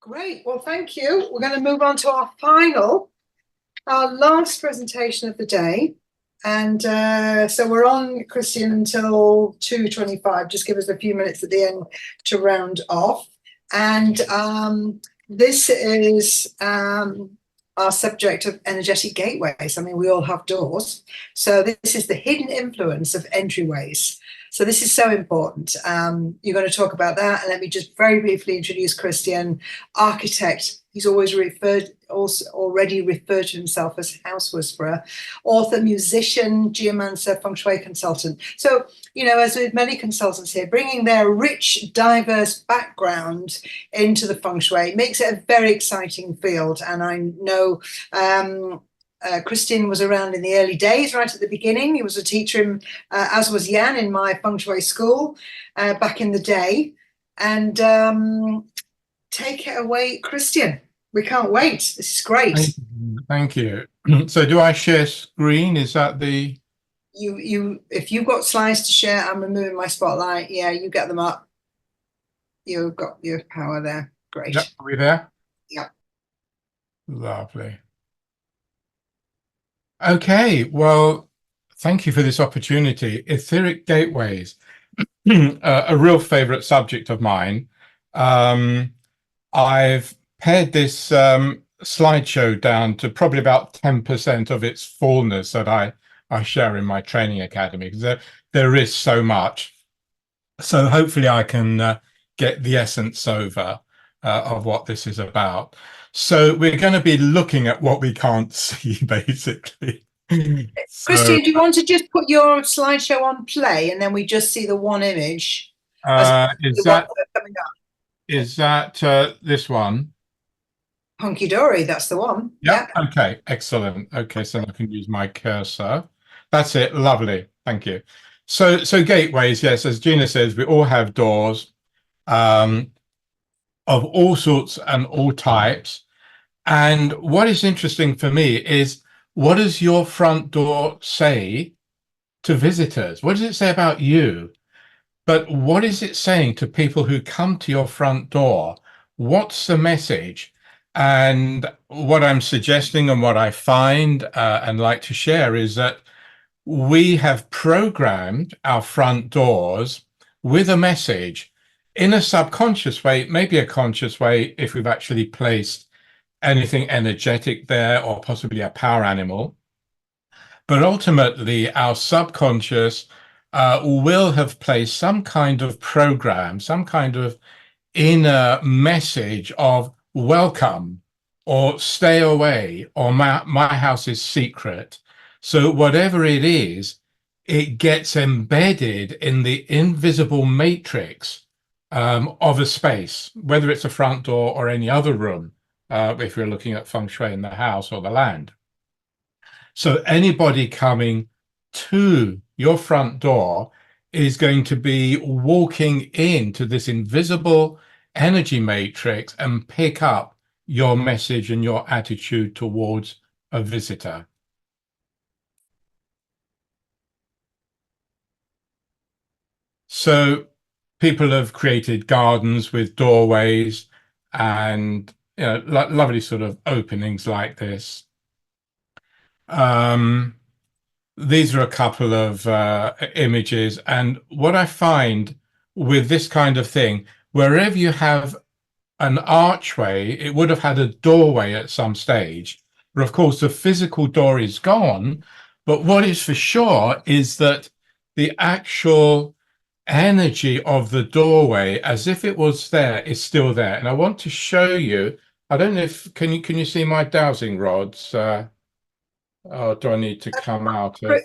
Great. Well, thank you. We're going to move on to our last presentation of the day. And so we're on, Christian, until 2:25. Just give us a few minutes at the end to round off. And this is our subject of energetic gateways. I mean, we all have doors. So this is the hidden influence of entryways. So this is so important. You're going to talk about that. And let me just very briefly introduce Christian, architect. He's already referred to himself as house whisperer, author, musician, geomancer, feng shui consultant. So, you know, as with many consultants here, bringing their rich, diverse background into the feng shui makes it a very exciting field. And I know Christian was around in the early days, right at the beginning. He was a teacher, as was Jan, in my feng shui school back in the day. And take it away, Christian. We can't wait. This is great. Thank you. So do I share screen? Is that the... If you've got slides to share, I'm removing my spotlight. Yeah, you get them up. You've got your power there. Great. Yep. Are we there? Yep. Lovely. Okay, well, thank you for this opportunity. Etheric gateways, a real favorite subject of mine. I've pared this slideshow down to probably about 10% of its fullness that I share in my training academy, because there is so much. So hopefully I can get the essence over of what this is about. So we're going to be looking at what we can't see, basically. Christian, do you want to just put your slideshow on play and then we just see the one image? Is that this one? Hunky dory, that's the one. Yep. Okay, excellent. Okay, so I can use my cursor. That's it. Lovely. Thank you. So gateways, yes, as Gina says, we all have doors of all sorts and all types. And what is interesting for me is, what does your front door say to visitors? What does it say about you? But what is it saying to people who come to your front door? What's the message? And what I'm suggesting and what I find and like to share is that we have programmed our front doors with a message in a subconscious way, maybe a conscious way if we've actually placed anything energetic there or possibly a power animal. But ultimately, our subconscious will have placed some kind of program, some kind of inner message of welcome or stay away or my house is secret. So whatever it is, it gets embedded in the invisible matrix of a space, whether it's a front door or any other room, if you're looking at feng shui in the house or the land. So anybody coming to your front door is going to be walking into this invisible energy matrix and pick up your message and your attitude towards a visitor. So people have created gardens with doorways and, you know, lovely sort of openings like this. These are a couple of images, and what I find with this kind of thing, wherever you have an archway, it would have had a doorway at some stage, but of course the physical door is gone. But what is for sure is that the actual energy of the doorway, as if it was there, is still there. And I want to show you, I don't know if, can you see my dowsing rods? Oh, do I need to come out of...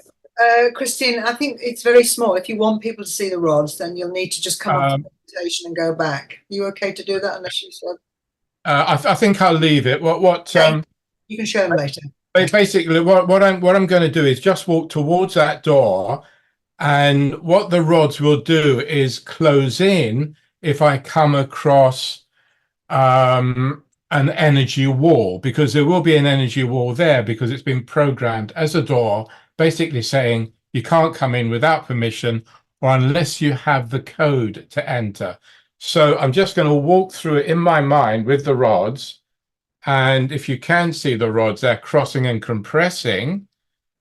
Christine, I think it's very small. If you want people to see the rods, then you'll need to just come off the presentation and go back. Are you okay to do that? Unless you said... I think I'll leave it. Okay. You can show them later. Basically, what I'm going to do is just walk towards that door, and what the rods will do is close in if I come across an energy wall, because there will be an energy wall there because it's been programmed as a door, basically saying you can't come in without permission or unless you have the code to enter. So I'm just going to walk through it in my mind with the rods. And if you can see the rods, they're crossing and compressing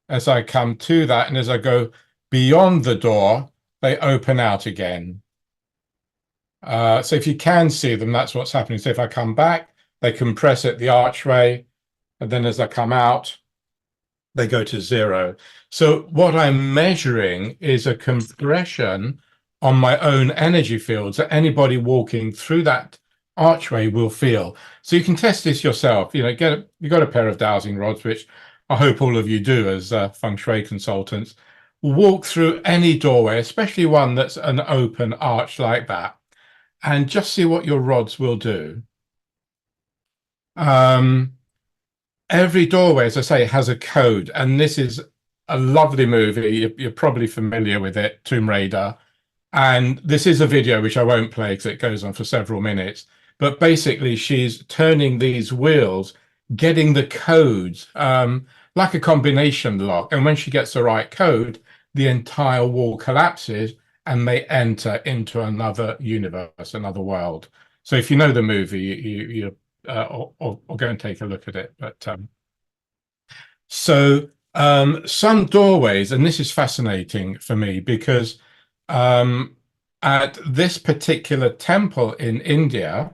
as I come to that. And as I go beyond the door, they open out again. So if you can see them, that's what's happening. So if I come back, they compress at the archway. And then as I come out, they go to zero. So what I'm measuring is a compression on my own energy fields that anybody walking through that archway will feel. So you can test this yourself. You know, you've got a pair of dowsing rods, which I hope all of you do as Feng Shui consultants. Walk through any doorway, especially one that's an open arch like that, and just see what your rods will do. Every doorway, as I say, has a code, and this is a lovely movie. You're probably familiar with it, Tomb Raider. And this is a video which I won't play because it goes on for several minutes. But basically, she's turning these wheels, getting the codes, like a combination lock. And when she gets the right code, the entire wall collapses and they enter into another universe, another world. So if you know the movie, you or go and take a look at it. But some doorways, and this is fascinating for me because at this particular temple in India,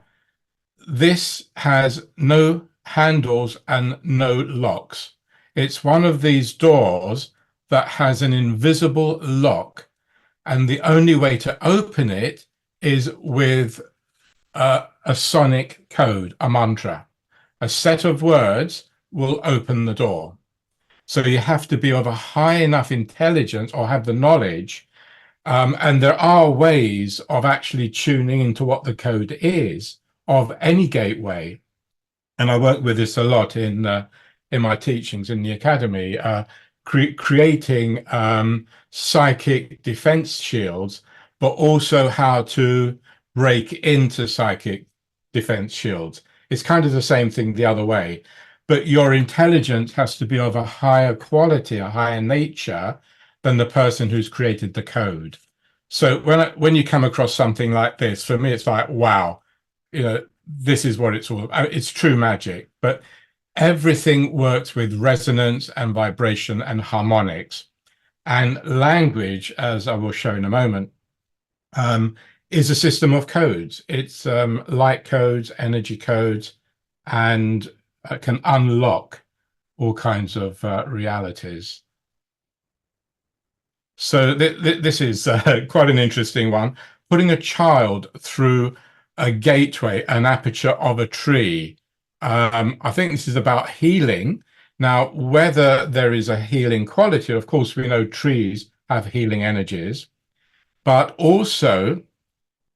this has no handles and no locks. It's one of these doors that has an invisible lock, and the only way to open it is with a sonic code, a mantra. A set of words will open the door. So you have to be of a high enough intelligence or have the knowledge. And there are ways of actually tuning into what the code is of any gateway. And I work with this a lot in my teachings in the academy, creating psychic defense shields, but also how to break into psychic defense shields. It's kind of the same thing the other way, but your intelligence has to be of a higher quality, a higher nature than the person who's created the code. So when you come across something like this, for me, it's like, wow, you know, this is what it's all about. It's true magic, but everything works with resonance and vibration and harmonics. And language, as I will show in a moment, is a system of codes. It's light codes, energy codes, and can unlock all kinds of realities. So this is quite an interesting one. Putting a child through a gateway, an aperture of a tree. I think this is about healing. Now, whether there is a healing quality, of course, we know trees have healing energies, but also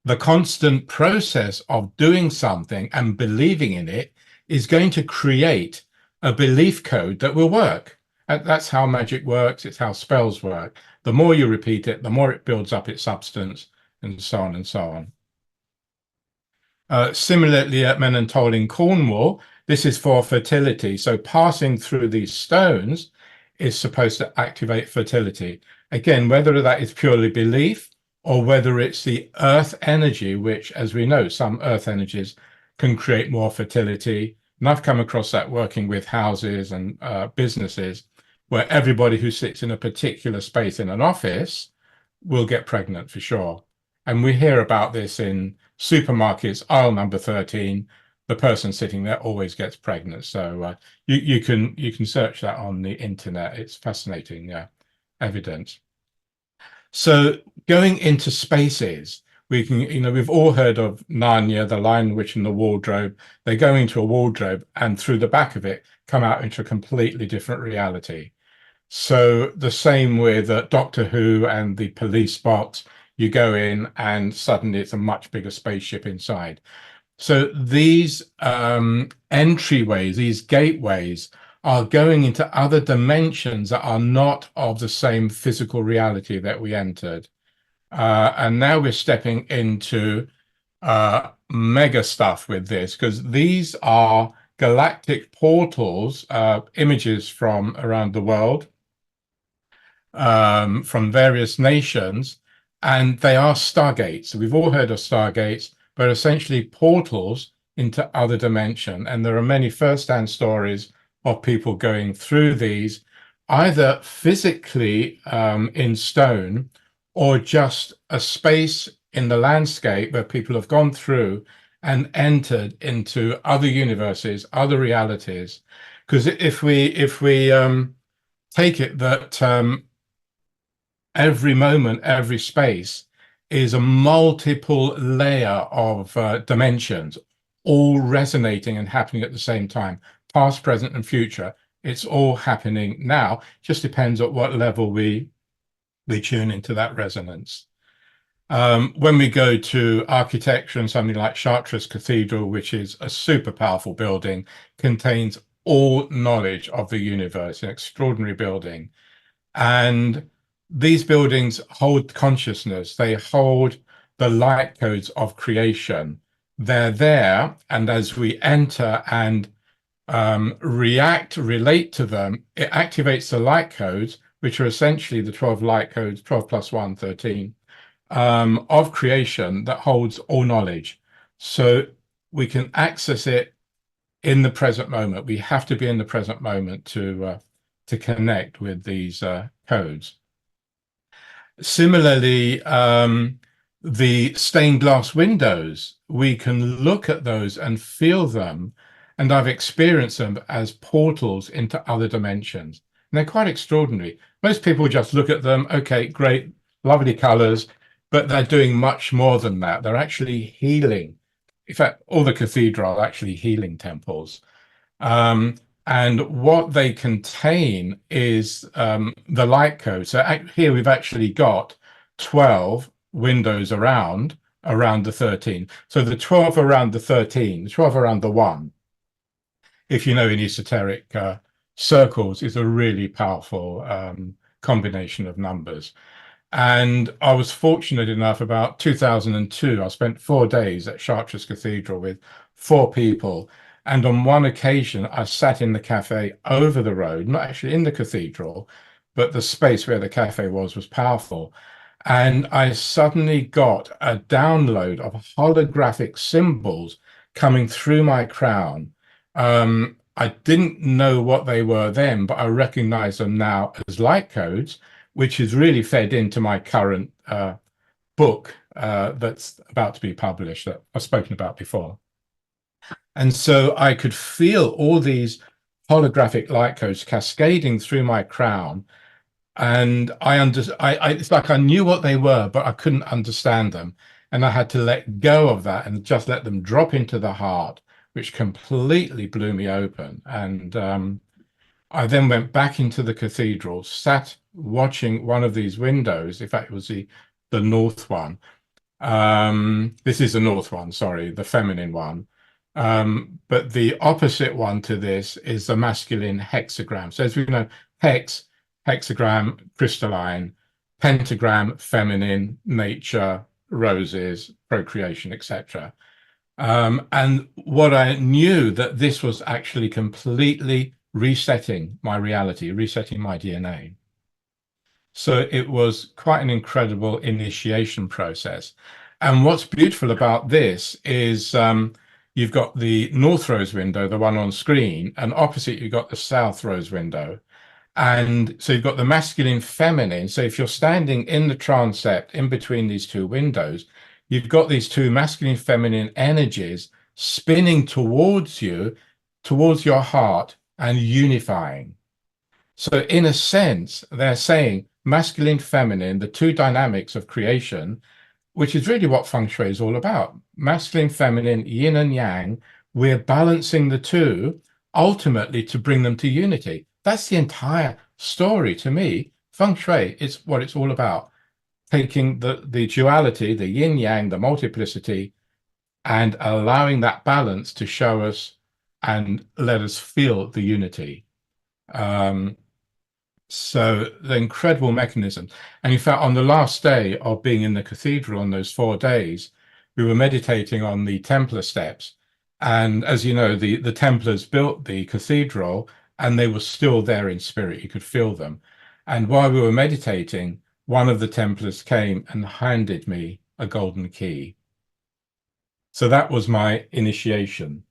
the constant process of doing something and believing in it is going to create a belief code that will work. And that's how magic works. It's how spells work. The more you repeat it, the more it builds up its substance, and so on and so on. Similarly, at Menontoll in Cornwall, this is for fertility. So passing through these stones is supposed to activate fertility. Again, whether that is purely belief or whether it's the earth energy, which, as we know, some earth energies can create more fertility. And I've come across that working with houses and businesses, where everybody who sits in a particular space in an office will get pregnant for sure. And we hear about this in supermarkets, aisle number 13. The person sitting there always gets pregnant. So you can search that on the internet. It's fascinating evidence. So going into spaces, we can, we've all heard of Narnia, the Lion, the Witch, and the Wardrobe. They go into a wardrobe and through the back of it come out into a completely different reality. So the same with Doctor Who and the police box. You go in and suddenly it's a much bigger spaceship inside. So these entryways, these gateways, are going into other dimensions that are not of the same physical reality that we entered. And now we're stepping into mega stuff with this, because these are galactic portals, images from around the world, from various nations, and they are stargates. So we've all heard of stargates. but essentially portals into other dimension. And there are many first-hand stories of people going through these, either physically in stone, or just a space in the landscape where people have gone through and entered into other universes, other realities. Because if we take it that every moment, every space is a multiple layer of dimensions, all resonating and happening at the same time, past, present, and future. It's all happening now. Just depends at what level we tune into that resonance. When we go to architecture and something like Chartres Cathedral, which is a super powerful building, contains all knowledge of the universe, an extraordinary building. And these buildings hold consciousness. They hold the light codes of creation. They're there, and as we enter and relate to them, it activates the light codes, which are essentially the 12 light codes, 12 plus 1, 13, of creation that holds all knowledge. So we can access it in the present moment. We have to be in the present moment to connect with these codes. Similarly, the stained glass windows, we can look at those and feel them, and I've experienced them as portals into other dimensions. And they're quite extraordinary. Most people just look at them, okay, great, lovely colors, but they're doing much more than that. They're actually healing. In fact, all the cathedral are actually healing temples. And what they contain is the light code. So here we've actually got 12 windows around the 13. So the 12 around the 13, the 12 around the 1, if you know in esoteric circles, is a really powerful combination of numbers. And I was fortunate enough, about 2002, I spent 4 days at Chartres Cathedral with 4 people. And on one occasion, I sat in the cafe over the road, not actually in the cathedral, but the space where the cafe was powerful. And I suddenly got a download of holographic symbols coming through my crown. I didn't know what they were then, but I recognize them now as light codes, which is really fed into my current book that's about to be published that I've spoken about before. And so I could feel all these holographic light codes cascading through my crown. And it's like I knew what they were, but I couldn't understand them. And I had to let go of that and just let them drop into the heart, which completely blew me open. And I then went back into the cathedral, sat watching one of these windows. In fact, it was the north one. This is the north one, sorry, the feminine one. But the opposite one to this is the masculine hexagram. So as we know, hex, hexagram, crystalline, pentagram, feminine, nature, roses, procreation, etc. And what I knew that this was actually completely resetting my reality, resetting my DNA. So it was quite an incredible initiation process. And what's beautiful about this is you've got the north rose window, the one on screen, and opposite you've got the south rose window. And so you've got the masculine, feminine. So if you're standing in the transept in between these two windows, you've got these two masculine, feminine energies spinning towards you, towards your heart, and unifying. So in a sense, they're saying masculine, feminine, the two dynamics of creation, which is really what Feng Shui is all about. Masculine, feminine, yin and yang, we're balancing the two ultimately to bring them to unity. That's the entire story to me. Feng Shui is what it's all about. Taking the duality, the yin yang, the multiplicity, and allowing that balance to show us and let us feel the unity. So the incredible mechanism. And in fact, on the last day of being in the cathedral on those 4 days, we were meditating on the Templar steps. And as you know, the Templars built the cathedral and they were still there in spirit. You could feel them. And while we were meditating, one of the Templars came and handed me a golden key. So that was my initiation,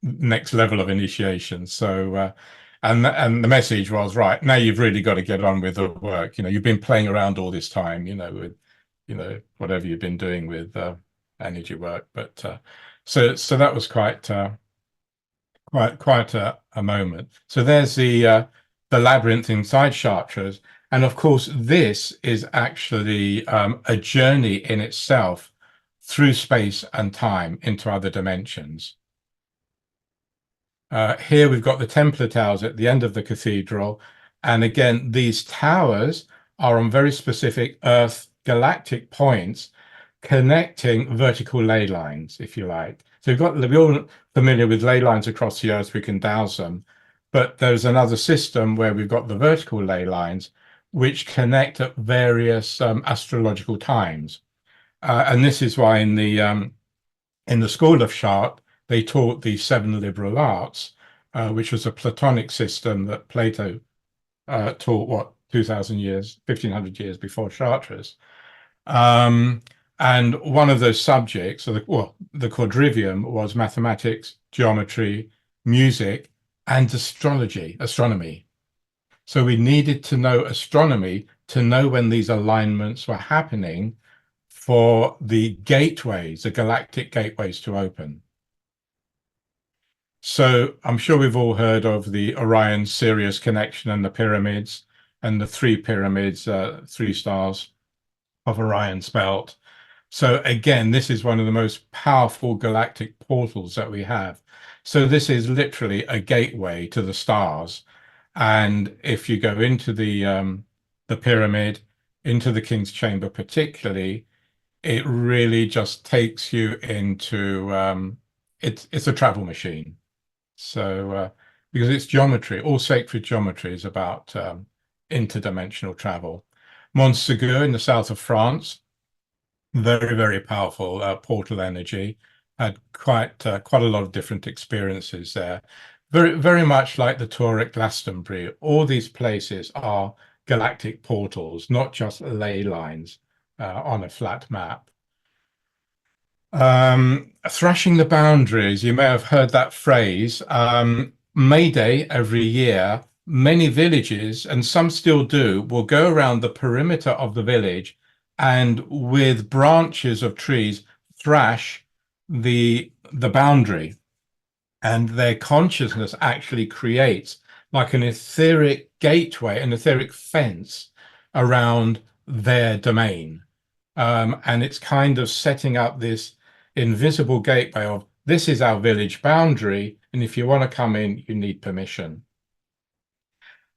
next level of initiation. So, and the message was, right, now you've really got to get on with the work. You've been playing around all this time, with, whatever you've been doing with energy work. But so that was quite a moment. So there's the labyrinth inside Chartres, and of course this is actually a journey in itself through space and time into other dimensions. Here we've got the Templar Towers at the end of the cathedral, and again these towers are on very specific Earth galactic points connecting vertical ley lines, if you like. So we're all familiar with ley lines across the Earth, we can dowse them, but there's another system where we've got the vertical ley lines which connect at various astrological times. And this is why in the school of Chartres, they taught the seven liberal arts, which was a Platonic system that Plato taught, 2,000 years, 1,500 years before Chartres. And one of those subjects, the quadrivium, was mathematics, geometry, music, and astronomy. So we needed to know astronomy to know when these alignments were happening for the gateways, the galactic gateways to open. So I'm sure we've all heard of the Orion-Sirius connection and the pyramids, and the three pyramids, 3 stars of Orion's belt. So again, this is one of the most powerful galactic portals that we have. So this is literally a gateway to the stars. And if you go into the pyramid, into the King's Chamber particularly, it really just takes you into it's a travel machine. So because it's geometry, all sacred geometry is about interdimensional travel. Montsegur in the south of France, very, very powerful portal energy. Had quite a lot of different experiences there. Very, very much like the tour at Glastonbury. All these places are galactic portals, not just ley lines on a flat map. Thrashing the boundaries, you may have heard that phrase. May Day every year, many villages, and some still do, will go around the perimeter of the village and with branches of trees thrash the boundary. And their consciousness actually creates like an etheric gateway, an etheric fence around their domain. And it's kind of setting up this invisible gateway of, this is our village boundary, and if you want to come in, you need permission.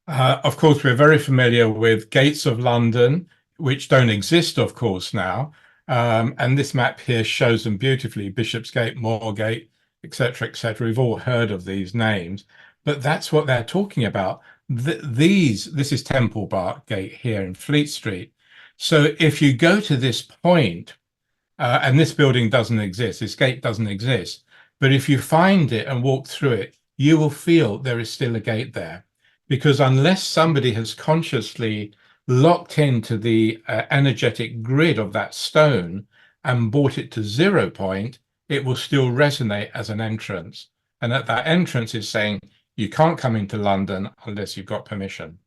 Of course, we're very familiar with gates of London, which don't exist, of course, now. And this map here shows them beautifully: Bishopsgate, Moorgate, etc., etc. We've all heard of these names, but that's what they're talking about. This is Temple Bar Gate here in Fleet Street. So if you go to this point, and this building doesn't exist, this gate doesn't exist, but if you find it and walk through it, you will feel there is still a gate there. Because unless somebody has consciously locked into the energetic grid of that stone and brought it to 0 point, it will still resonate as an entrance. And at that entrance is saying, you can't come into London unless you've got permission.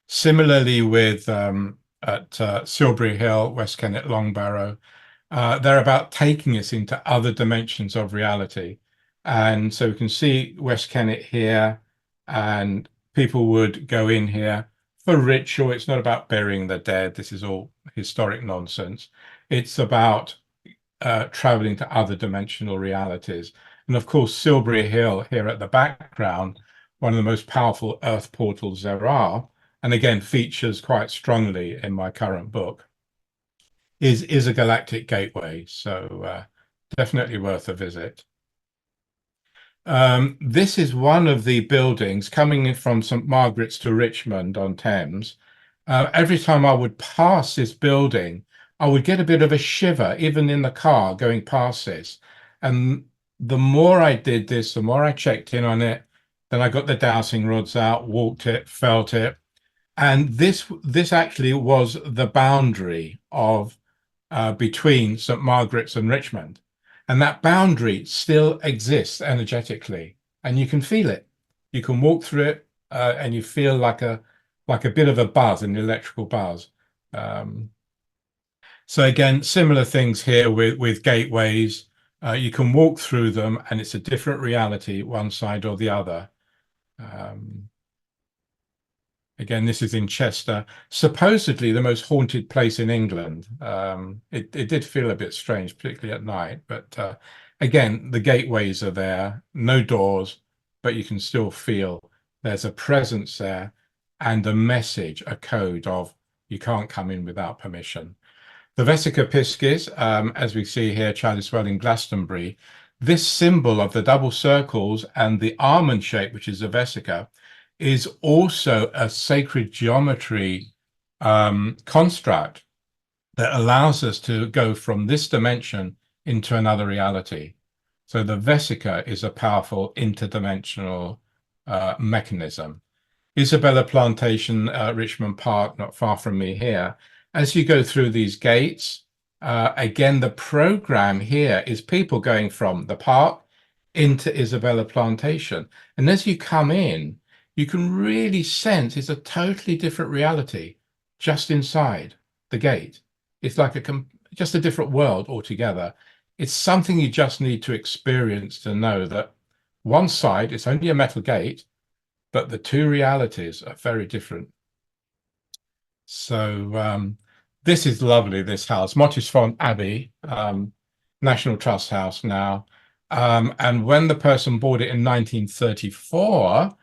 Similarly with at Silbury Hill, West Kennet, Longbarrow, they're about taking us into other dimensions of reality. And so we can see West Kennet here, and people would go in here for ritual. It's not about burying the dead. This is all historic nonsense. It's about traveling to other dimensional realities. And of course, Silbury Hill here at the background, one of the most powerful earth portals there are, and again features quite strongly in my current book, is a galactic gateway. So definitely worth a visit. This is one of the buildings coming in from St. Margaret's to Richmond on Thames. Every time I would pass this building, I would get a bit of a shiver, even in the car going past this. And the more I did this, the more I checked in on it. Then I got the dowsing rods out, walked it, felt it. And this actually was the boundary of between St. Margaret's and Richmond. And that boundary still exists energetically, and you can feel it. You can walk through it, and you feel like a bit of a buzz, an electrical buzz. So again, similar things here with gateways. You can walk through them, and it's a different reality, one side or the other. Again, this is in Chester, supposedly the most haunted place in England. It did feel a bit strange, particularly at night, but again, the gateways are there, no doors, but you can still feel there's a presence there and a message, a code of you can't come in without permission. The Vesica Piscis, as we see here, Childiswell in Glastonbury, this symbol of the double circles and the almond shape, which is a vesica, is also a sacred geometry construct that allows us to go from this dimension into another reality. So the vesica is a powerful interdimensional mechanism. Isabella Plantation, Richmond Park, not far from me here. As you go through these gates, again, the program here is people going from the park into Isabella Plantation. And as you come in, you can really sense it's a totally different reality just inside the gate. It's like just a different world altogether. It's something you just need to experience to know that one side, it's only a metal gate, but the two realities are very different. So this is lovely, this house, Mottisfont Abbey, National Trust house now. And when the person bought it in 1934,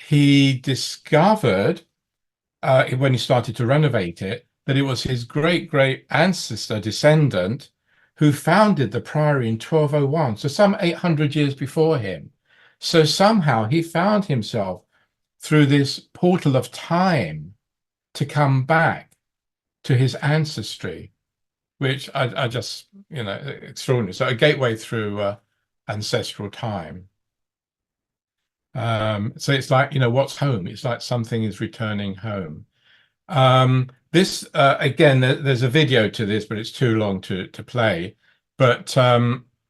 he discovered, when he started to renovate it, that it was his great ancestor descendant who founded the priory in 1201, so some 800 years before him. So somehow he found himself through this portal of time to come back to his ancestry, which I just, extraordinary. So a gateway through ancestral time. So it's like, what's home? It's like something is returning home. This, again, there's a video to this, but it's too long to play. But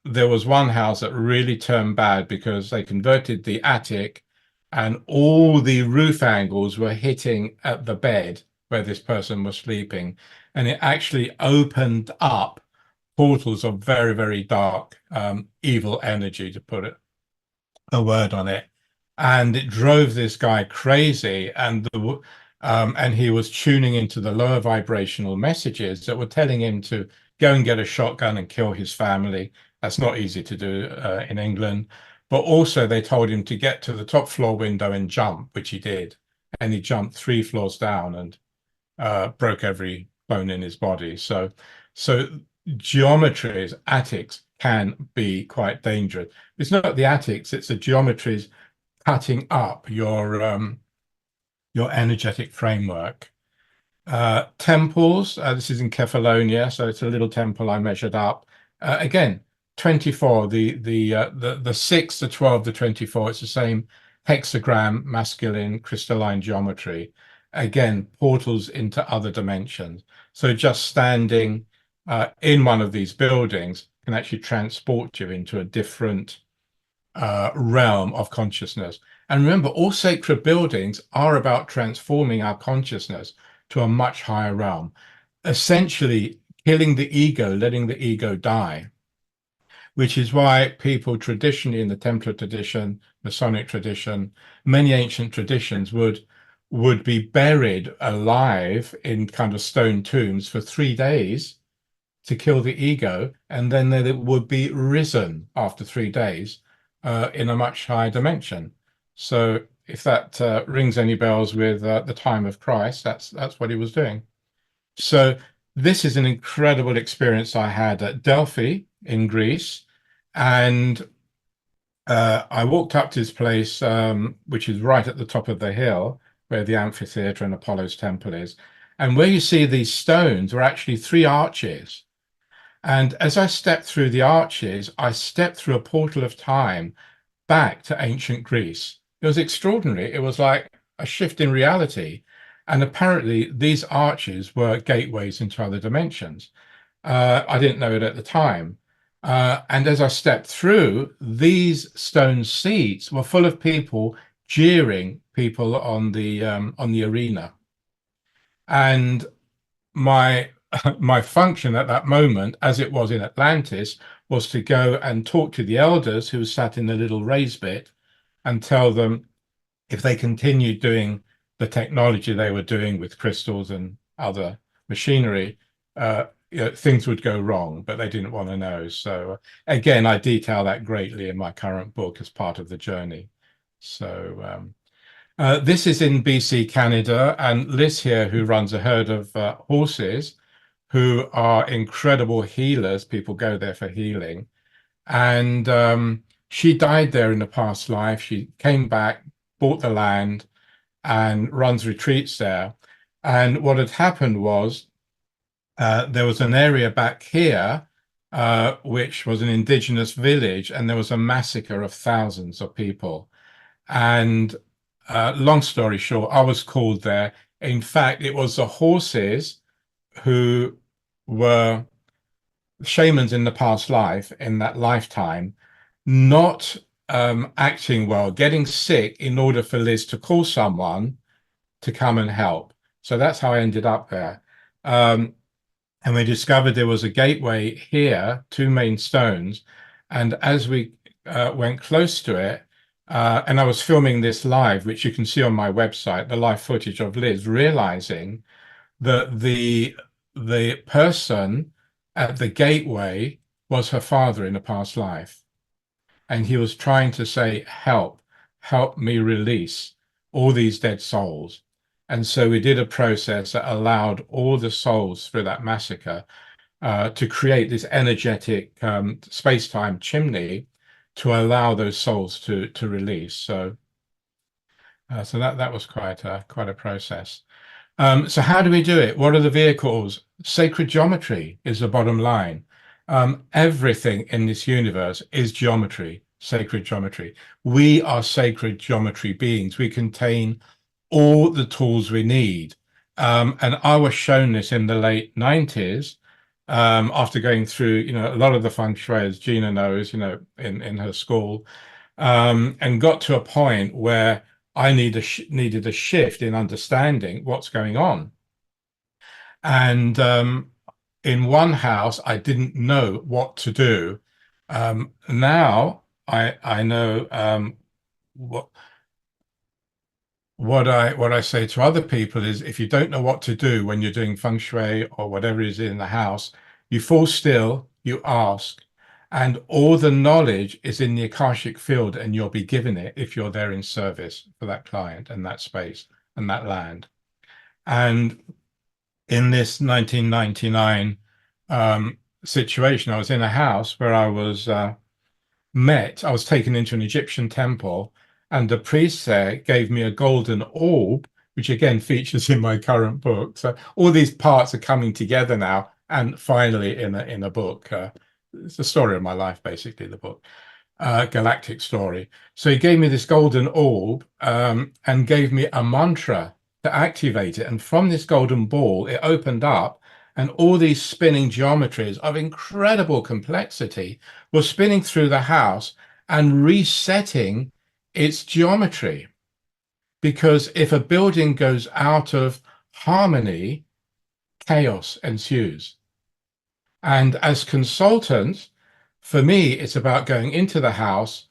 there was one house that really turned bad because they converted the attic and all the roof angles were hitting at the bed where this person was sleeping. And it actually opened up portals of very dark, evil energy, to put a word on it. And it drove this guy crazy, and he was tuning into the lower vibrational messages that were telling him to go and get a shotgun and kill his family. That's not easy to do in England. But also they told him to get to the top floor window and jump, which he did. And he jumped 3 floors down and broke every bone in his body. So geometries, attics can be quite dangerous. It's not the attics, it's the geometries cutting up your energetic framework. Temples, this is in Kefalonia, so it's a little temple I measured up. Again, 24, the 6, the 12, the 24, it's the same hexagram, masculine, crystalline geometry. Again, portals into other dimensions. So just standing in one of these buildings can actually transport you into a different realm of consciousness. And remember, all sacred buildings are about transforming our consciousness to a much higher realm, essentially killing the ego, letting the ego die, which is why people traditionally in the Templar tradition, Masonic tradition, many ancient traditions would be buried alive in kind of stone tombs for 3 days to kill the ego, and then they would be risen after 3 days in a much higher dimension. So if that rings any bells with the time of Christ, that's what he was doing. So this is an incredible experience I had at Delphi in Greece, and I walked up to this place, which is right at the top of the hill where the amphitheater and Apollo's temple is, and where you see these stones are actually 3 arches. And as I stepped through the arches, I stepped through a portal of time back to ancient Greece. It was extraordinary. It was like a shift in reality. And apparently these arches were gateways into other dimensions. I didn't know it at the time. And as I stepped through, these stone seats were full of people jeering people on the arena. And my my function at that moment, as it was in Atlantis, was to go and talk to the elders who sat in the little raised bit and tell them if they continued doing the technology they were doing with crystals and other machinery, things would go wrong, but they didn't want to know. So again, I detail that greatly in my current book as part of the journey. So this is in BC, Canada, and Liz here, who runs a herd of horses, who are incredible healers. People go there for healing. And she died there in a past life. She came back, bought the land, and runs retreats there. And what had happened was there was an area back here, which was an indigenous village, and there was a massacre of thousands of people. And long story short, I was called there. In fact, it was the horses who were shamans in the past life, in that lifetime, not acting well, getting sick in order for Liz to call someone to come and help. So that's how I ended up there. And we discovered there was a gateway here, two main stones. And as we went close to it, and I was filming this live, which you can see on my website, the live footage of Liz, realizing that the person at the gateway was her father in a past life. And he was trying to say, help me release all these dead souls. And so we did a process that allowed all the souls through that massacre to create this energetic space-time chimney to allow those souls to release. So that was quite a process. So how do we do it? What are the vehicles? Sacred geometry is the bottom line. Everything in this universe is geometry, sacred geometry. We are sacred geometry beings. We contain all the tools we need. And I was shown this in the late 90s after going through, a lot of the feng shui, as Gina knows, in her school, and got to a point where I needed a shift in understanding what's going on. And in one house, I didn't know what to do. Now I know what I say to other people is, if you don't know what to do when you're doing feng shui or whatever is in the house, you fall still, you ask, and all the knowledge is in the Akashic field, and you'll be given it if you're there in service for that client and that space and that land. And in this 1999 situation, I was in a house where I was taken into an Egyptian temple, and the priest there gave me a golden orb, which again features in my current book. So all these parts are coming together now, and finally in a book. It's the story of my life, basically, the book, galactic story. So he gave me this golden orb and gave me a mantra to activate it. And from this golden ball, it opened up, and all these spinning geometries of incredible complexity were spinning through the house and resetting its geometry. Because if a building goes out of harmony, chaos ensues. And as consultants, for me, it's about going into the house,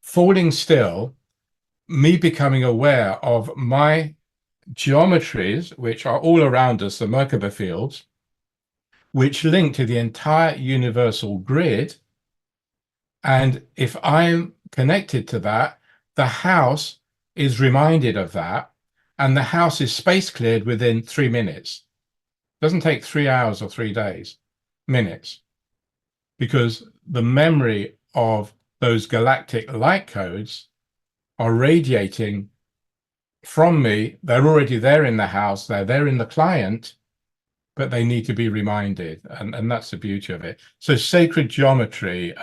falling still, me becoming aware of my geometries, which are all around us, the Merkaba fields, which link to the entire universal grid. And if I'm connected to that, the house is reminded of that, and the house is space cleared within 3 minutes. It doesn't take 3 hours or 3 days, minutes, because the memory of those galactic light codes are radiating from me. They're already there in the house, they're there in the client, but they need to be reminded, and that's the beauty of it. So sacred geometry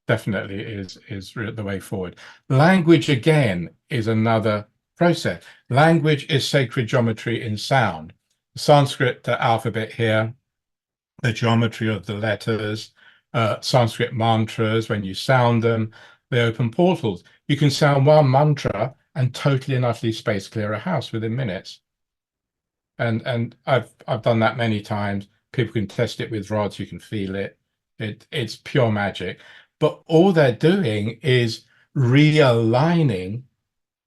definitely is the way forward. Language, again, is another process. Language is sacred geometry in sound. The Sanskrit alphabet here the geometry of the letters, Sanskrit mantras, when you sound them, they open portals. You can sound one mantra and totally and utterly space clear a house within minutes. And I've done that many times. People can test it with rods, you can feel it. It's pure magic. But all they're doing is realigning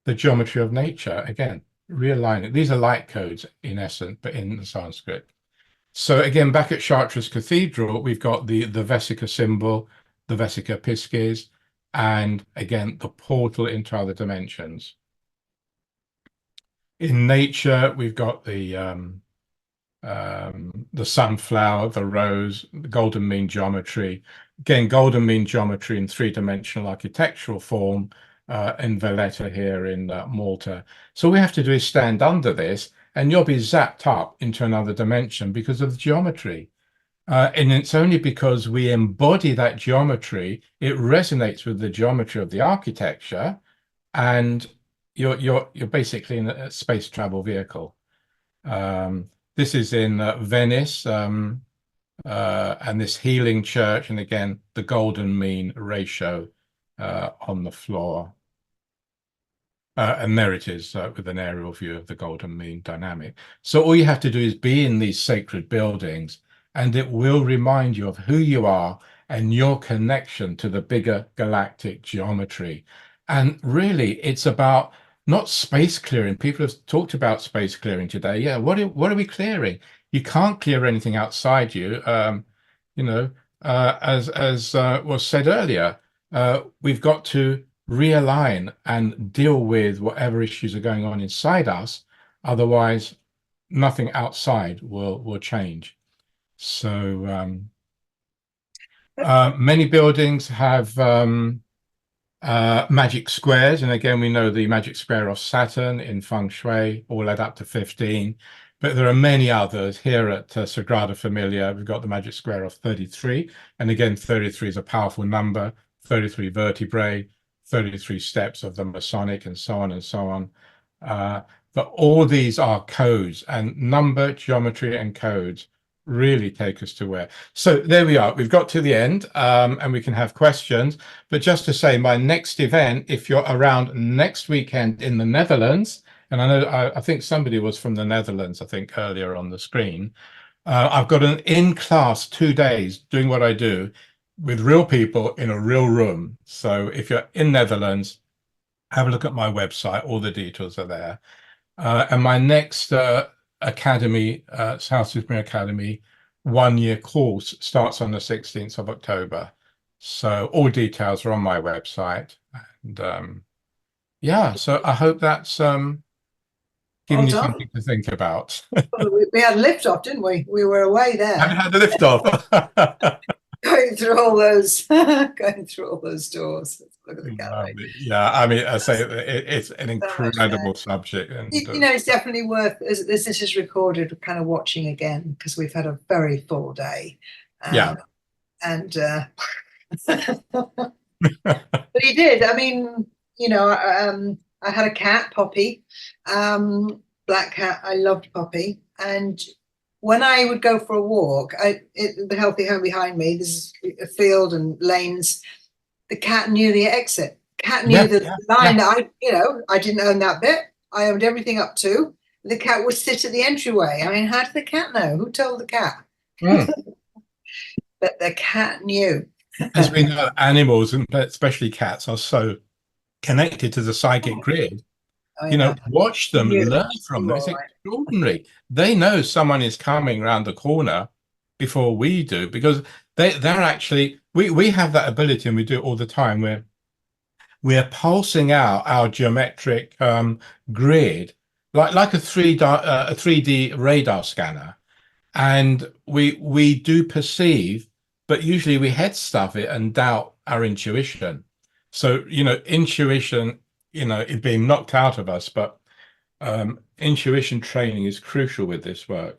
the geometry of nature. Again, realigning. These are light codes in essence, but in the Sanskrit. So again, back at Chartres Cathedral, we've got the Vesica symbol, the Vesica Piscis, and again, the portal into other dimensions. In nature, we've got the sunflower, the rose, the golden mean geometry. Again, golden mean geometry in three-dimensional architectural form in Valletta here in Malta. So all we have to do is stand under this and you'll be zapped up into another dimension because of the geometry. And it's only because we embody that geometry, it resonates with the geometry of the architecture, and you're basically in a space travel vehicle. This is in Venice, and this healing church, and again, the golden mean ratio on the floor. And there it is with an aerial view of the golden mean dynamic. So all you have to do is be in these sacred buildings, and it will remind you of who you are and your connection to the bigger galactic geometry. And really, it's about not space clearing. People have talked about space clearing today. Yeah, what are we clearing? You can't clear anything outside you. You know, as was said earlier, we've got to realign and deal with whatever issues are going on inside us. Otherwise, nothing outside will change. So many buildings have magic squares, and again, we know the magic square of Saturn in Feng Shui all add up to 15, but there are many others. Here at Sagrada Familia, we've got the magic square of 33, and again, 33 is a powerful number, 33 vertebrae, 33 steps of the Masonic, and so on and so on. But all these are codes, and number, geometry, and codes really take us to where. So there we are. We've got to the end, and we can have questions. But just to say, my next event, if you're around next weekend in the Netherlands, and I know I think somebody was from the Netherlands, I think earlier on the screen. I've got an in-class 2 days doing what I do with real people in a real room. So if you're in Netherlands, have a look at my website. All the details are there. And my next academy, South Superman Academy, 1-year course starts on the 16th of October. So all details are on my website. And yeah, so I hope that's giving you something to think about. Well, we had a lift off, didn't we? We were away there. I had a lift off. Going through all those doors. Look at the gallery. Yeah, I mean, I say it's an incredible subject, and you know, it's definitely worth, as this is recorded, kind of watching again, because we've had a very full day. Yeah, and but he did. I mean, you know, I had a cat, Poppy, black cat. I loved Poppy, and when I would go for a walk, the healthy home behind me, this is a field and lanes. The cat knew the exit. Cat knew the line that I didn't own that bit. I owned everything up to. The cat would sit at the entryway. I mean, how did the cat know? Who told the cat? But the cat knew. As we know, animals, and especially cats, are so connected to the psychic grid. You know, watch them, learn from them. It's extraordinary. They know someone is coming around the corner before we do, because they're actually, we have that ability, and we do it all the time, where we're pulsing out our geometric grid like a 3D radar scanner, and we do perceive, but usually we head stuff it and doubt our intuition. So, you know, intuition, you know, is being knocked out of us, but intuition training is crucial with this work.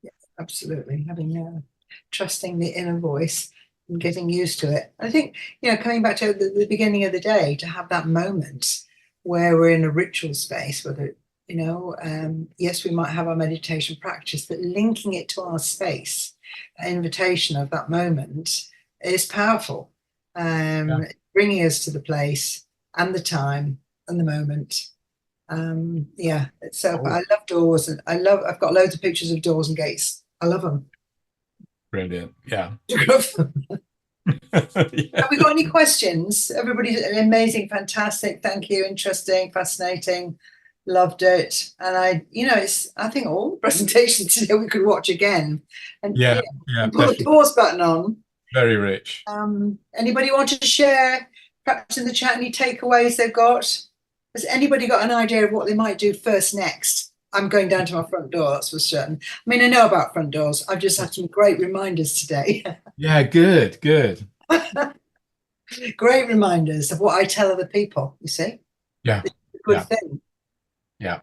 Yes, absolutely. Having trusting the inner voice and getting used to it. I think, you know, coming back to the beginning of the day, to have that moment where we're in a ritual space, whether Yes, we might have our meditation practice, but linking it to our space, the invitation of that moment is powerful. Bringing us to the place and the time and the moment. It's so I love doors, and I've got loads of pictures of doors and gates. I love them. Brilliant. Yeah. Have we got any questions? Everybody's amazing, fantastic. Thank you. Interesting, fascinating. Loved it. And I think all the presentations today we could watch again. And put the pause button on. Very rich. Anybody want to share, perhaps in the chat, any takeaways they've got? Has anybody got an idea of what they might do first next? I'm going down to my front door, that's for certain. I mean, I know about front doors. I've just had some great reminders today. Yeah, good. Great reminders of what I tell other people, you see? Yeah. It's a good thing. Yeah.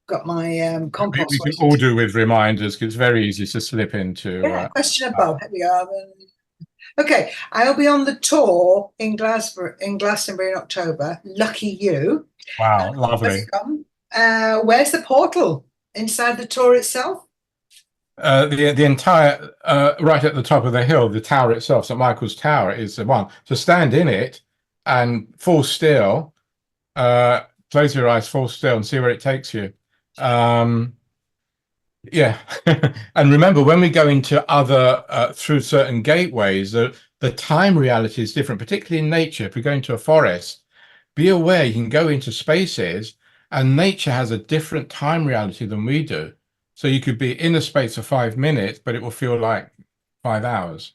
Got my compost. We can all do with reminders, because it's very easy to slip into. Question above. Here we are. Okay, I'll be on the tour in Glastonbury in October. Lucky you. Wow, lovely. Where's the portal inside the tour itself? The entire right at the top of the hill, the tower itself, St. Michael's Tower, is the one. So stand in it and fall still, close your eyes, fall still, and see where it takes you. Yeah. And remember, when we go into other through certain gateways, the time reality is different, particularly in nature. If we go into a forest, be aware you can go into spaces and nature has a different time reality than we do. So you could be in a space for 5 minutes, but it will feel like 5 hours.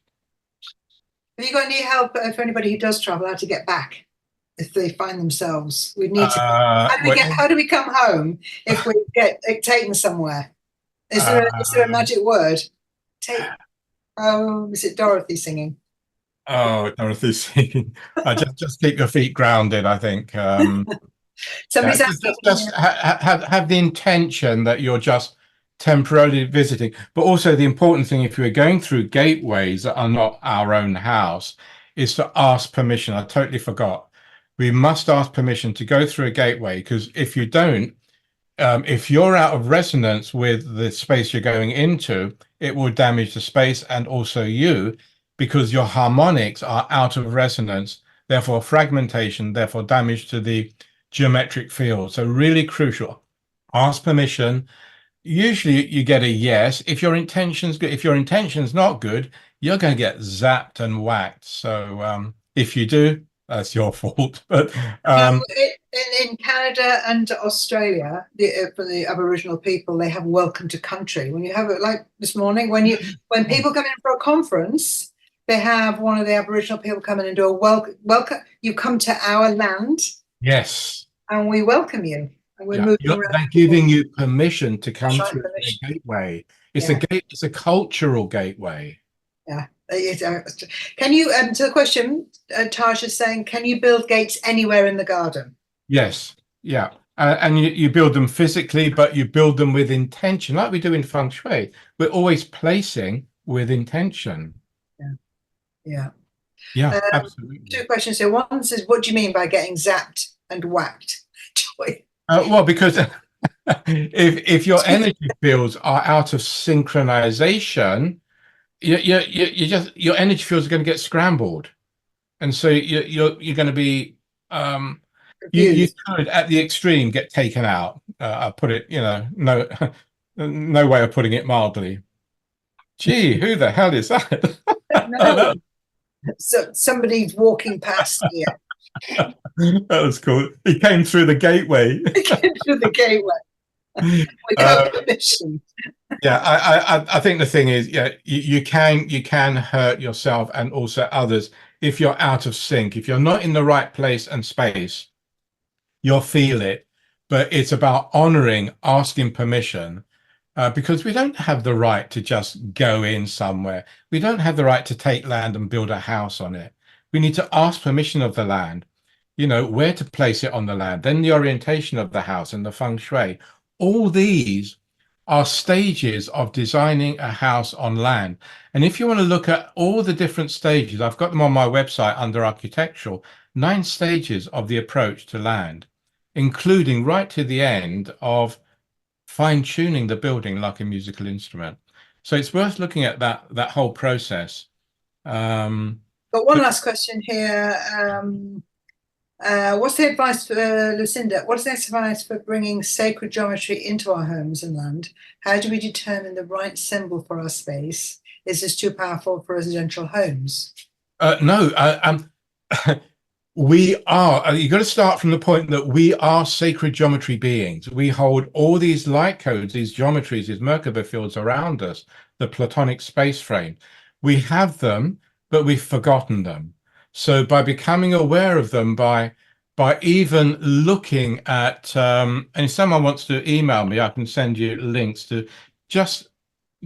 Have you got any help for anybody who does travel, how to get back if they find themselves? We need to. How do we come home if we get taken somewhere? Is there a magic word? Is it Dorothy singing? Oh, Dorothy singing. Just keep your feet grounded, I think. Somebody's asking. Just have the intention that you're just temporarily visiting. But also the important thing, if you're going through gateways that are not our own house, is to ask permission. I totally forgot. We must ask permission to go through a gateway, because if you don't, if you're out of resonance with the space you're going into, it will damage the space and also you, because your harmonics are out of resonance, therefore fragmentation, therefore damage to the geometric field. So really crucial. Ask permission. Usually you get a yes. If your intention's good, if your intention's not good, you're going to get zapped and whacked. So if you do, that's your fault. But in Canada and Australia, for the Aboriginal people, they have welcome to country. When you have it, like this morning, when people come in for a conference, they have one of the Aboriginal people come in and do a welcome. You come to our land. Yes. And we welcome you. And we're moving around. They're giving you permission to come through the gateway. It's a cultural gateway. Yeah. Can you, to the question, Taj is saying, can you build gates anywhere in the garden? Yes. Yeah. And you build them physically, but you build them with intention, like we do in Feng Shui. We're always placing with intention. Yeah, absolutely. Two questions here. One says, what do you mean by getting zapped and whacked? Joy. Well, because if your energy fields are out of synchronization, your energy fields are going to get scrambled, and so you're going to be you could at the extreme get taken out. I put it, no way of putting it mildly. Gee, who the hell is that? No. So somebody's walking past here. That was cool. He came through the gateway. He came through the gateway without permission. Yeah, I think the thing is, you can hurt yourself and also others if you're out of sync. If you're not in the right place and space, you'll feel it. But it's about honoring, asking permission, because we don't have the right to just go in somewhere. We don't have the right to take land and build a house on it. We need to ask permission of the land, where to place it on the land, then the orientation of the house and the feng shui. All these are stages of designing a house on land. And if you want to look at all the different stages, I've got them on my website under architectural, 9 stages of the approach to land. including right to the end of fine-tuning the building like a musical instrument. So it's worth looking at that whole process. But one last question here. What's the advice for Lucinda? What is the advice for bringing sacred geometry into our homes and land? How do we determine the right symbol for our space? Is this too powerful for residential homes? No, we are. You got to start from the point that we are sacred geometry beings. We hold all these light codes, these geometries, these Merkaba fields around us, the Platonic space frame. We have them, but we've forgotten them. So by becoming aware of them, by even looking at, and if someone wants to email me, I can send you links to just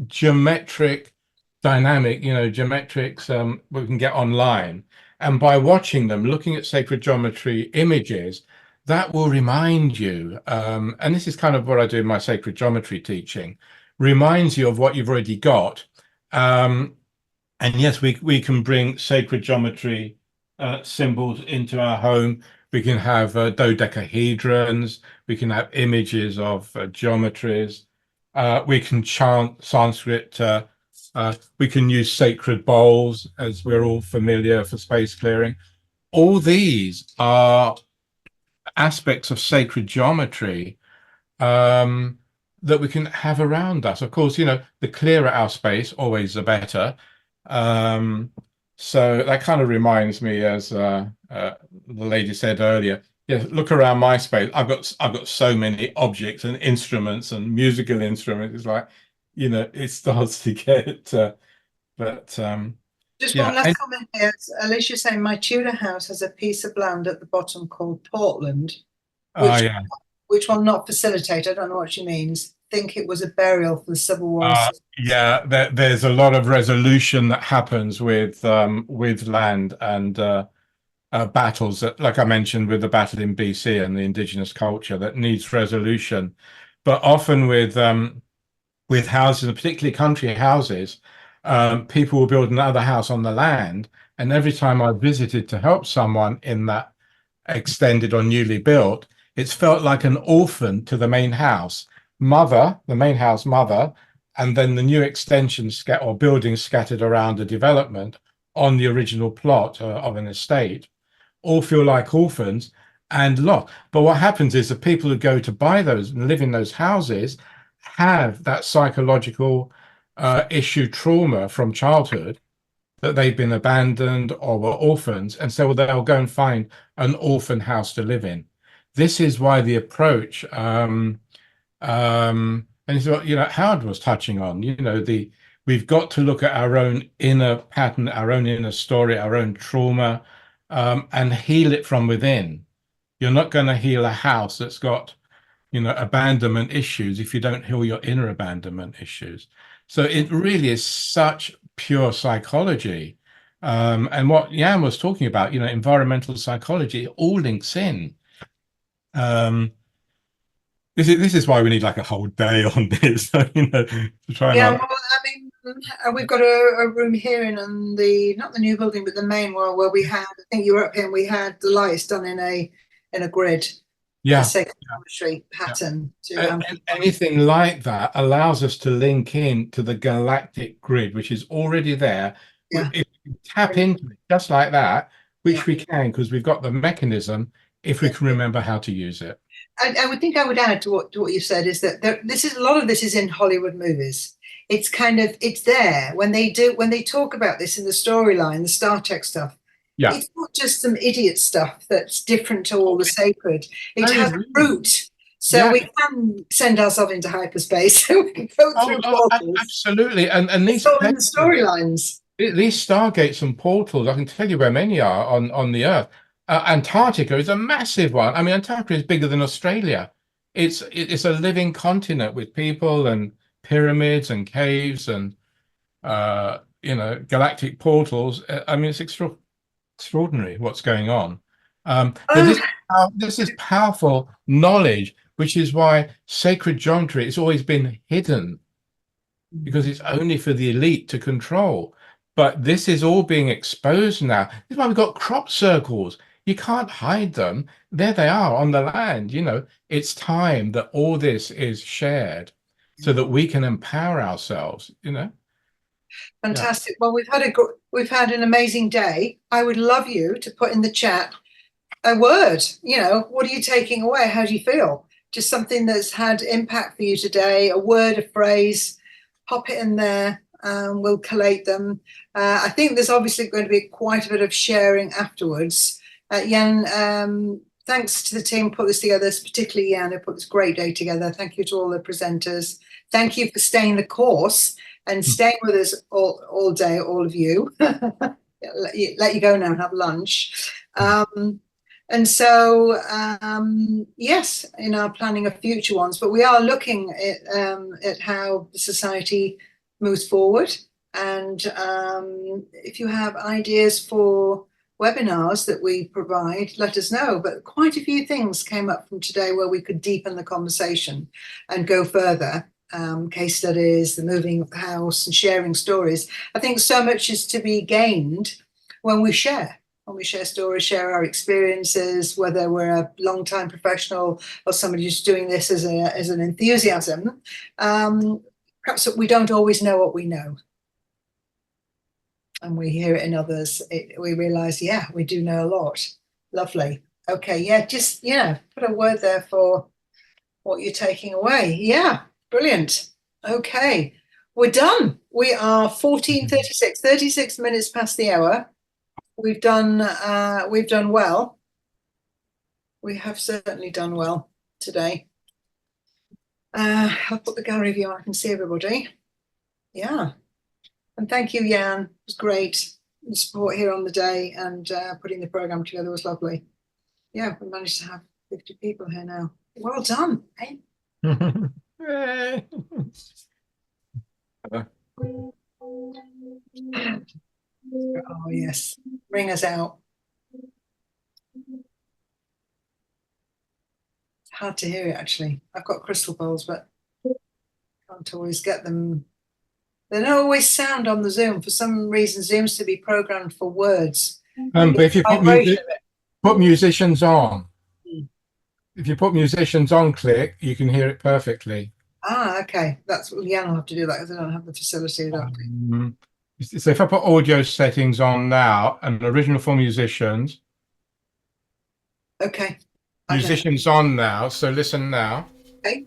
geometric dynamic, geometrics we can get online. And by watching them, looking at sacred geometry images, that will remind you, and this is kind of what I do in my sacred geometry teaching, reminds you of what you've already got. And yes, we can bring sacred geometry symbols into our home. We can have dodecahedrons. We can have images of geometries. We can chant Sanskrit. We can use sacred bowls, as we're all familiar, for space clearing. All these are aspects of sacred geometry that we can have around us. Of course, the clearer our space, always the better. So that kind of reminds me, as the lady said earlier, yeah, look around my space. I've got so many objects and instruments and musical instruments. It's like, it starts to get, but Just yeah. one last comment here. Alicia's saying my Tudor house has a piece of land at the bottom called Portland, which will not facilitate. I don't know what she means. Think it was a burial for the Civil War. Yeah, there's a lot of resolution that happens with land and battles that, like I mentioned, with the battle in BC and the indigenous culture, that needs resolution. But often with houses, and particularly country houses, people will build another house on the land. And every time I visited to help someone in that extended or newly built, it's felt like an orphan to the main house mother, the main house mother, and then the new extensions or buildings scattered around the development on the original plot of an estate all feel like orphans and lost. But what happens is the people who go to buy those and live in those houses have that psychological issue, trauma from childhood, that they've been abandoned or were orphans, and so they'll go and find an orphan house to live in. This is why the approach, and it's what Howard was touching on. We've got to look at our own inner pattern, our own inner story, our own trauma, and heal it from within. You're not going to heal a house that's got abandonment issues if you don't heal your inner abandonment issues. So it really is such pure psychology. And what Jan was talking about, environmental psychology, it all links in. This is why we need like a whole day on this, to try and we've got a room here in not the new building, but the main one where we had, I think you were up here, and we had the lights done in a grid. Yeah, sacred geometry pattern. Anything like that allows us to link in to the galactic grid, which is already there. Yeah. If we tap into it just like that, which we can, because we've got the mechanism, if we can remember how to use it. I would think I would add to what you said is that a lot of this is in Hollywood movies. It's there when they talk about this in the storyline, the Star Trek stuff. Yeah. It's not just some idiot stuff that's different to all the sacred. It has a root. So we can send ourselves into hyperspace. So we can go through portals. Absolutely. And these all in the storylines. These stargates and portals, I can tell you where many are on the Earth. Antarctica is a massive one. I mean, Antarctica is bigger than Australia. It's a living continent with people and pyramids and caves and galactic portals. I mean, it's extraordinary what's going on. But this is powerful knowledge, which is why sacred geometry has always been hidden, because it's only for the elite to control. But this is all being exposed now. This is why we've got crop circles You can't hide them. There they are on the land. It's time that all this is shared so that we can empower ourselves. Fantastic. Well, we've had an amazing day. I would love you to put in the chat a word. What are you taking away? How do you feel? Just something that's had impact for you today, a word, a phrase. Pop it in there. We'll collate them. I think there's obviously going to be quite a bit of sharing afterwards. Jan, thanks to the team who put this together, particularly Jan, who put this great day together. Thank you to all the presenters. Thank you for staying the course and staying with us all day, all of you. Let you go now and have lunch. And so, yes, in our planning of future ones, but we are looking at how the society moves forward. And if you have ideas for webinars that we provide, let us know. But quite a few things came up from today where we could deepen the conversation and go further. Case studies, the moving of the house, and sharing stories. I think so much is to be gained when we share. When we share stories, share our experiences, whether we're a long-time professional or somebody who's doing this as an enthusiasm. Perhaps we don't always know what we know. And we hear it in others. We realise, yeah, we do know a lot. Lovely. Okay, yeah, just, put a word there for what you're taking away. Yeah, brilliant. Okay, we're done. We are 14:36, 36 minutes past the hour. We've done well. We have certainly done well today. I'll put the gallery view on. I can see everybody. Yeah. And thank you, Jan. It was great. The support here on the day and putting the program together was lovely. Yeah, we managed to have 50 people here now. Well done. Hey? Oh, yes. Bring us out. It's hard to hear it, actually. I've got crystal balls, but can't always get them. They don't always sound on the Zoom. For some reason, Zoom's to be programmed for words. But if you put musicians on, if you put musicians on click, you can hear it perfectly. Ah, okay. That's Jan will have to do that because I don't have the facility. So if I put audio settings on now and original for musicians. Okay. Musicians on now, so listen now. Okay.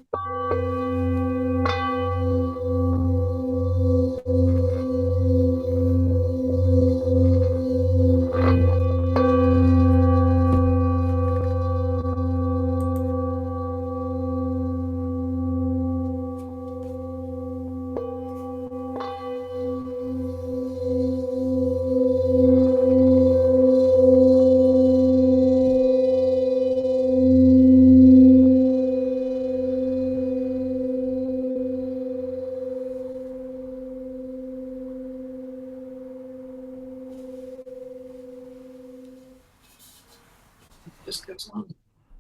Just goes on.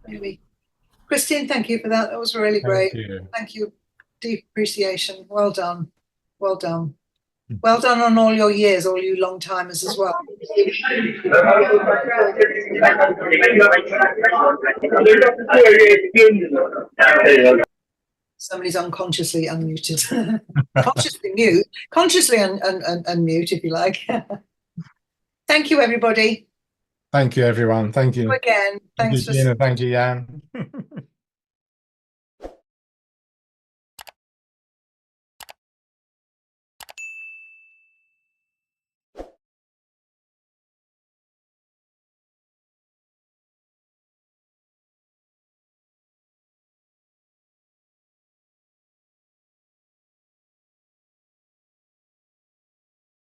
Maybe. Christine, thank you for that. That was really great. Thank you. Deep appreciation. Well done. Well done. Well done on all your years, all you long timers as well. Somebody's unconsciously unmuted. Consciously unmute, if you like. Thank you, everybody. Thank you, everyone. Thank you. Again. Thanks, Gina. Thank you, Jan.